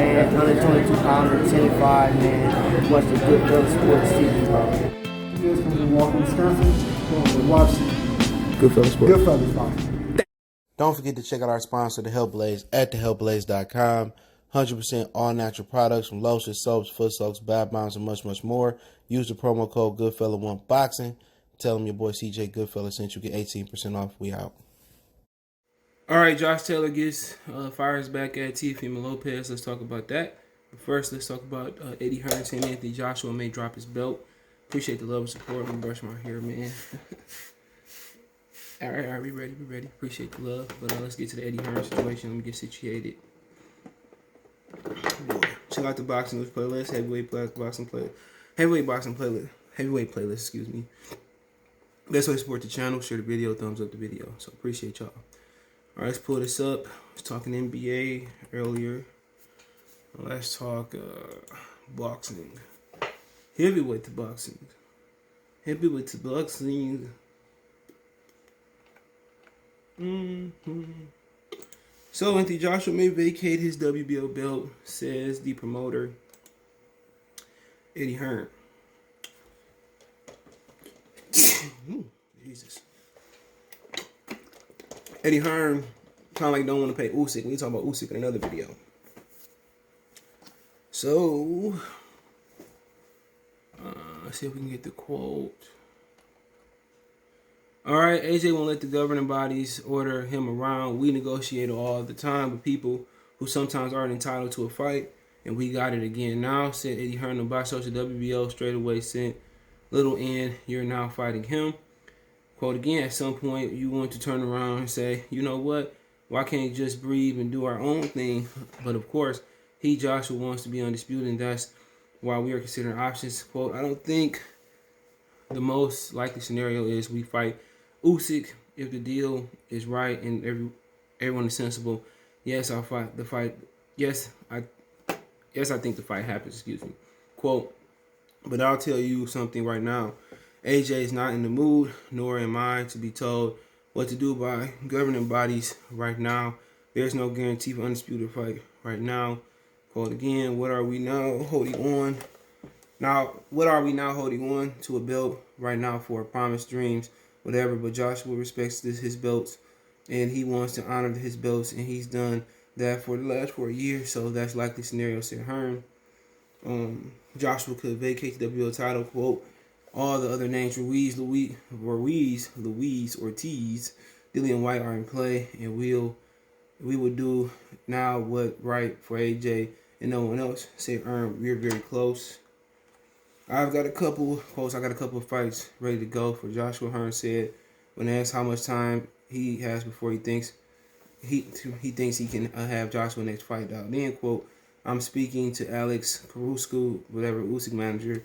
man. 122 pounder, 10-5, man. Watch the Goodfellas Sports TV, bro. You guys come from Walker, Wisconsin. Watch Goodfellas Sports. Goodfellas boxing. Don't forget to check out our sponsor, The Health Blaze, at thehealthblaze.com. 100% all natural products from lotions, soaps, foot soaks, bath bombs, and much, much more. Use the promo code Goodfella1Boxing. Tell them your boy CJ Goodfella sent you. Get 18% off. We out. All right, Josh Taylor gets fires back at Teofimo Lopez. Let's talk about that. But first, let's talk about Eddie Hearn saying Anthony Joshua may drop his belt. Appreciate the love and support. Let me brush my hair, man. All right, we ready. Appreciate the love. But let's get to the Eddie Hearn situation. Let me get situated. Check out the boxing news playlist, heavyweight boxing playlist, excuse me. Best way to support the channel, share the video, thumbs up the video. So appreciate y'all. All right, let's pull this up. I was talking NBA earlier. Let's talk boxing. Heavyweight to boxing. So Anthony Joshua may vacate his WBO belt, says the promoter Eddie Hearn. Jesus. Eddie Hearn kind of like don't want to pay Usyk. We talk about Usyk in another video. So let's see if we can get the quote. All right, AJ won't let the governing bodies order him around. We negotiate all the time with people who sometimes aren't entitled to a fight, and we got it again now, said Eddie Hearn on Box Social WBO straight away sent little N, you're now fighting him. Quote again, at some point you want to turn around and say, you know what, why can't you just breathe and do our own thing? But of course, Joshua wants to be undisputed, and that's why we are considering options. Quote, I don't think the most likely scenario is we fight Usyk if the deal is right and everyone is sensible. Yes, I'll fight the fight. Yes, I think the fight happens. Excuse me. Quote, but I'll tell you something right now. AJ is not in the mood, nor am I to be told what to do by governing bodies right now. There's no guarantee for undisputed fight right now. Quote again, what are we now holding on? What are we now holding on to a belt right now for promised dreams, whatever, but Joshua respects his belts, and he wants to honor his belts, and he's done that for the last 4 years, so that's likely scenario, said Hearn. Joshua could vacate the WBO title, quote, all the other names, Ruiz, Ortiz, Dillian White are in play, and we will do now what right for AJ and no one else, said Hearn. We're very close. I got a couple of fights ready to go for Joshua, Hearn said when asked how much time he has before he thinks he can have Joshua next fight out. Then, quote, I'm speaking to Alex Carusco, whatever, Usyk manager.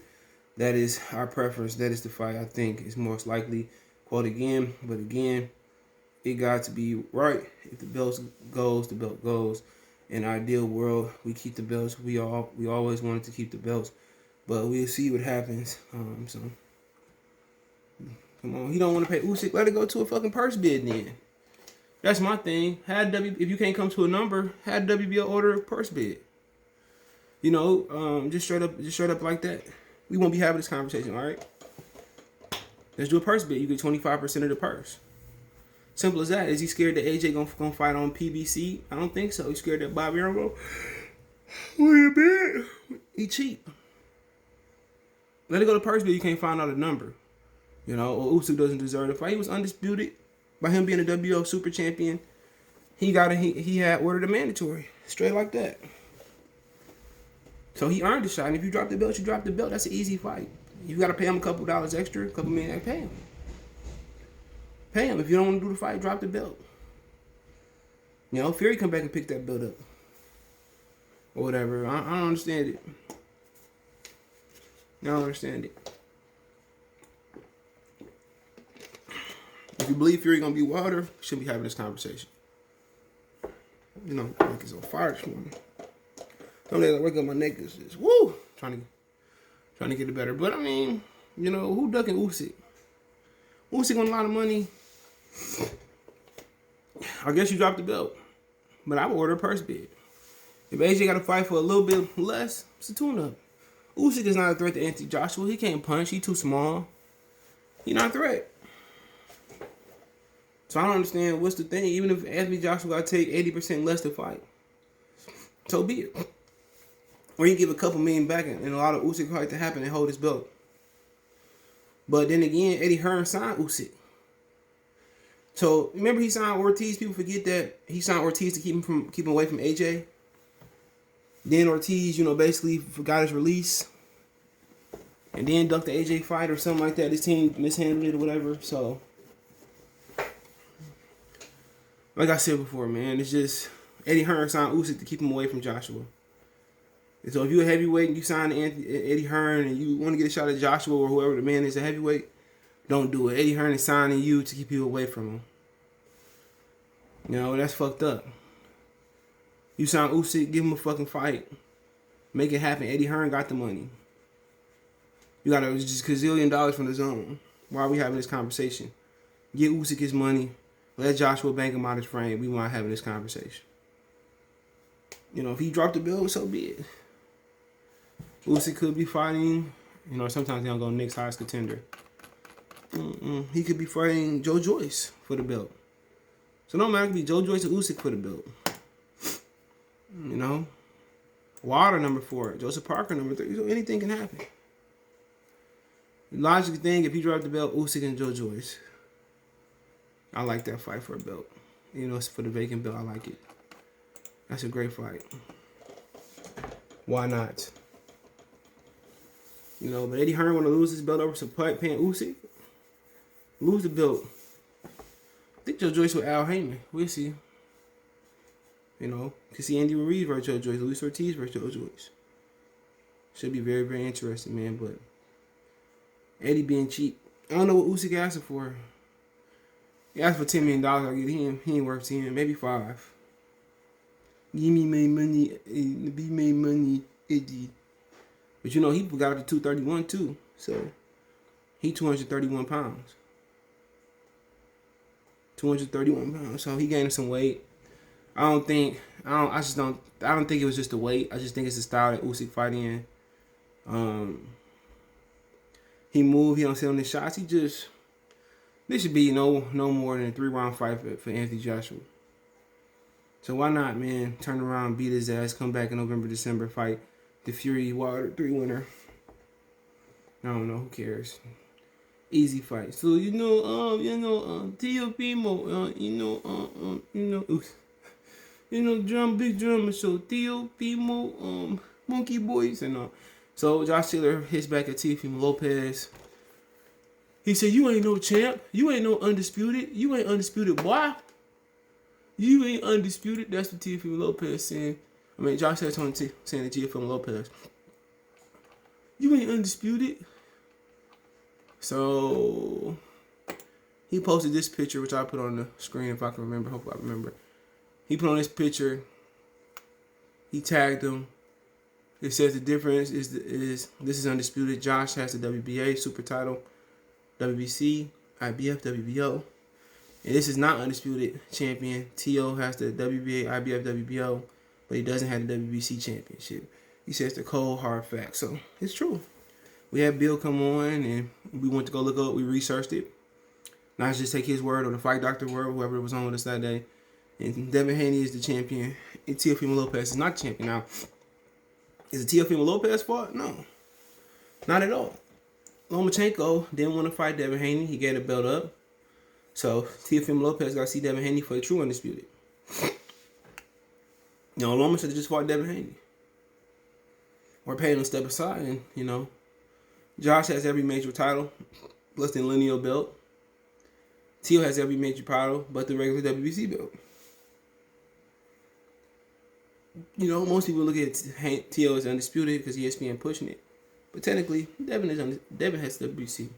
That is our preference. That is the fight I think is most likely. Quote again, but again, it got to be right. If the belt goes, the belt goes. In an ideal world, we keep the belts. We always wanted to keep the belts. But we'll see what happens. So, come on. He don't want to pay Usyk. Let it go to a fucking purse bid then. That's my thing. If you can't come to a number, had WBO order a purse bid. You know, just straight up like that. We won't be having this conversation, all right? Let's do a purse bid. You get 25% of the purse. Simple as that. Is he scared that AJ gonna fight on PBC? I don't think so. He's scared that Bobby Earl will bid. He cheap. Let it go to purse bid. You can't find out a number. You know, or Usyk doesn't deserve the fight. He was undisputed by him being a WBO super champion. He had ordered a mandatory. Straight like that. So he earned the shot. And if you drop the belt, you drop the belt. That's an easy fight. You got to pay him a couple dollars extra, a couple million, pay him. Pay him. If you don't want to do the fight, drop the belt. You know, Fury come back and pick that belt up. Or whatever. I don't understand it. I don't understand it. If you believe Fury going to be Wilder, you shouldn't be having this conversation. You know, my neck is on fire this morning. Some days I wake up, my neck is just, woo, trying to get it better. But, I mean, you know, who ducking Usyk? Usyk won a lot of money. I guess you dropped the belt. But I would order a purse bid. If AJ got to fight for a little bit less, it's a tune-up. Usyk is not a threat to Anthony Joshua. He can't punch. He too small. He not a threat. So I don't understand what's the thing. Even if Anthony Joshua got to take 80% less to fight, so be it. Or you give a couple million back and a lot of Usyk fight to happen and hold his belt. But then again, Eddie Hearn signed Usyk. So remember he signed Ortiz. People forget that he signed Ortiz to keep him away from AJ. Then Ortiz, basically got his release. And then ducked the AJ fight or something like that. His team mishandled it or whatever. So, like I said before, man, it's just Eddie Hearn signed Usyk to keep him away from Joshua. And so if you're a heavyweight and you sign Eddie Hearn and you want to get a shot at Joshua or whoever the man is a heavyweight, don't do it. Eddie Hearn is signing you to keep you away from him. That's fucked up. You sign Usyk, give him a fucking fight. Make it happen. Eddie Hearn got the money. You got just $1 gazillion from the zone. Why are we having this conversation? Get Usyk his money. Let Joshua bank him out his frame. We want having this conversation. If he dropped the bill, so be it. Usyk could be fighting. Sometimes they don't go Nick's highest contender. He could be fighting Joe Joyce for the belt. So no matter, it could be Joe Joyce or Usyk for the belt. Wilder number 4, Joseph Parker number 3. So anything can happen. Logical thing, if he dropped the belt, Usyk and Joe Joyce. I like that fight for a belt. It's for the vacant belt. I like it. That's a great fight. Why not? But Eddie Hearn want to lose his belt over some paying Usyk. Lose the belt. I think Joe Joyce with Al Heyman. We'll see. Could see Andy Ruiz versus Joe Joyce, Luis Ortiz versus Joe Joyce. Should be very, very interesting, man. But Eddie being cheap. I don't know what Usyk asking for. He asked for $10 million. I'll get him. He ain't worth 10, maybe 5. Give me my money, be my money, Eddie. But he got up to 231 too. So he 231 pounds. 231 pounds. So he gained some weight. I don't think it was just the weight. I just think it's the style that Usyk fight in. He moved, he don't sit on the shots. This should be no more than a 3-round fight for Anthony Joshua. So why not, man? Turn around, beat his ass, come back in November, December, fight the Fury Wilder 3 winner. I don't know, who cares? Easy fight. So Teofimo, big drummer. So Teofimo, Monkey Boys and all. So Josh Taylor hits back at Teofimo Lopez. He said, "You ain't no champ. You ain't no undisputed. You ain't undisputed, boy. You ain't undisputed." That's what Teofimo Lopez saying. Josh Taylor saying to Teofimo Lopez, "You ain't undisputed." So he posted this picture, which I put on the screen if I can remember. Hopefully I remember. He put on this picture. He tagged him. It says the difference is this is undisputed. Josh has the WBA super title, WBC, IBF, WBO. And this is not undisputed champion. T.O. has the WBA, IBF, WBO, but he doesn't have the WBC championship. He says the cold hard fact. So it's true. We had Bill come on and we went to go look up. We researched it. Not just take his word or the fight doctor word, whoever was on with us that day. And Devin Haney is the champion. And Teofimo Lopez is not the champion. Now, is it Teofimo Lopez's fault? No. Not at all. Lomachenko didn't want to fight Devin Haney. He gave the belt up. So Teofimo Lopez got to see Devin Haney for the true undisputed. Loma should have just fought Devin Haney. Or paid him to step aside and, Josh has every major title, plus the lineal belt. Tio has every major title, but the regular WBC belt. Most people look at Tio as undisputed because ESPN pushing it. But technically, Devin has the WBC.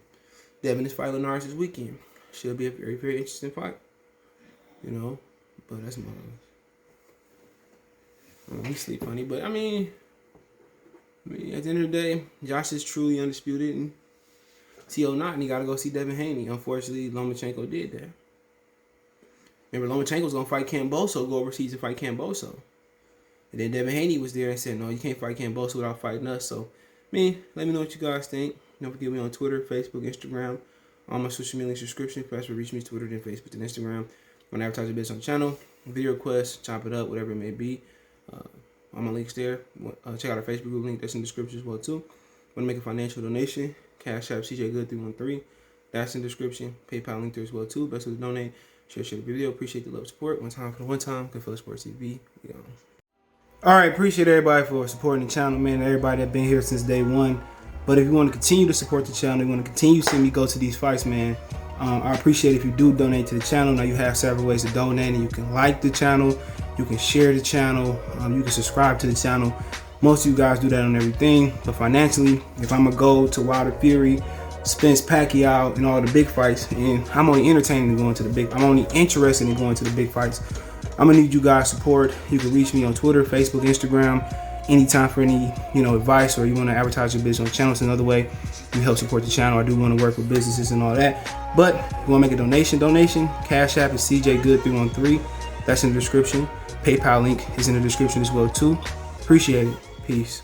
Devin is fighting Linares this weekend. Should be a very, very interesting fight. But that's my... we sleep funny, but I mean, at the end of the day, Josh is truly undisputed, and T.O. not, and he got to go see Devin Haney. Unfortunately, Lomachenko did that. Remember, Lomachenko was going to fight Camboso, go overseas and fight Camboso. And then Devin Haney was there and said, no, you can't fight Ken Bosa without fighting us. So, let me know what you guys think. Don't forget me on Twitter, Facebook, Instagram, all my social media subscription. Faster reach me Twitter, then Facebook, then Instagram. When I advertise your business on the channel, video requests, chop it up, whatever it may be. All my links there. Check out our Facebook group link. That's in the description as well too. Want to make a financial donation? Cash App CJGood313. That's in the description. PayPal link there as well too. Best way to donate. Share the video. Appreciate the love support. One time for the one time. Goodfellas Sports TV. All right, appreciate everybody for supporting the channel, man. Everybody that been here since day one. But if you want to continue to support the channel, you want to continue seeing me go to these fights, man, I appreciate if you do donate to the channel. Now you have several ways to donate, and you can like the channel, you can share the channel, you can subscribe to the channel. Most of you guys do that on everything. But financially, if I'm gonna go to Wilder Fury, Spence Pacquiao, and all the big fights, and I'm only entertaining going to the big, I'm only interested in going to the big fights, I'm gonna need you guys' support. You can reach me on Twitter, Facebook, Instagram, anytime for any advice, or you want to advertise your business on the channel. It's another way you help support the channel. I do want to work with businesses and all that. But if you want to make a donation, Cash App is CJGood313. That's in the description. PayPal link is in the description as well too. Appreciate it. Peace.